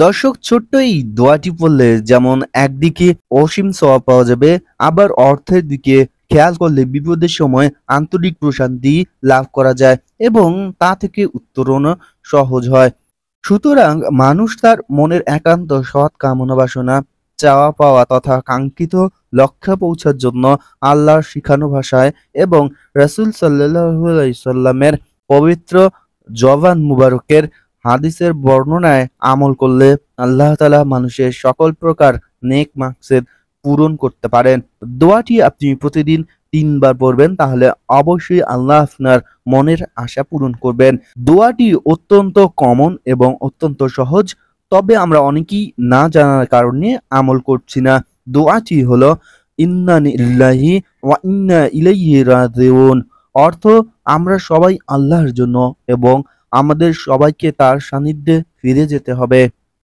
দর্শক, ছোট্ট এই দোয়াটি পড়লে যেমন একদিকে অসীম সওয়াব পাওয়া যাবে, আবার অর্থের দিকে খেয়াল করলে বিপদের সময় আন্তরিক প্রশান্তি লাভ করা যায় এবং তা থেকে উত্তরণও সহজ হয়। সুতরাং মানুষ তার মনের একান্ত সৎ কামনা বাসনা, চাওয়া পাওয়া তথা কাঙ্ক্ষিত লক্ষ্যে পৌঁছার জন্য আল্লাহর শিখানো ভাষায় এবং রাসূল সাল্লাল্লাহু আলাইহি সাল্লামের পবিত্র জবান মুবারকের হাদিসের বর্ণনায় আমল করলে আল্লাহ তাআলা মানুষের সকল প্রকার নেক মাকসেদ পূরণ করতে পারেন। দোয়াটি আপনি প্রতিদিন ৩ বার পড়বেন, তাহলে অবশ্যই আল্লাহ আপনার মনের আশা পূরণ করবেন। দোয়াটি অত্যন্ত কমন এবং অত্যন্ত সহজ, তবে আমরা অনেকেই না জানার কারণে আমল করছি না। দোয়াটি হলো ইন্না লিল্লাহি ওয়া ইন্না ইলাইহি রাজিউন। অর্থ, আমরা সবাই আল্লাহর জন্য এবং আমাদের সবাইকে তার সান্নিধ্যে ফিরে যেতে হবে।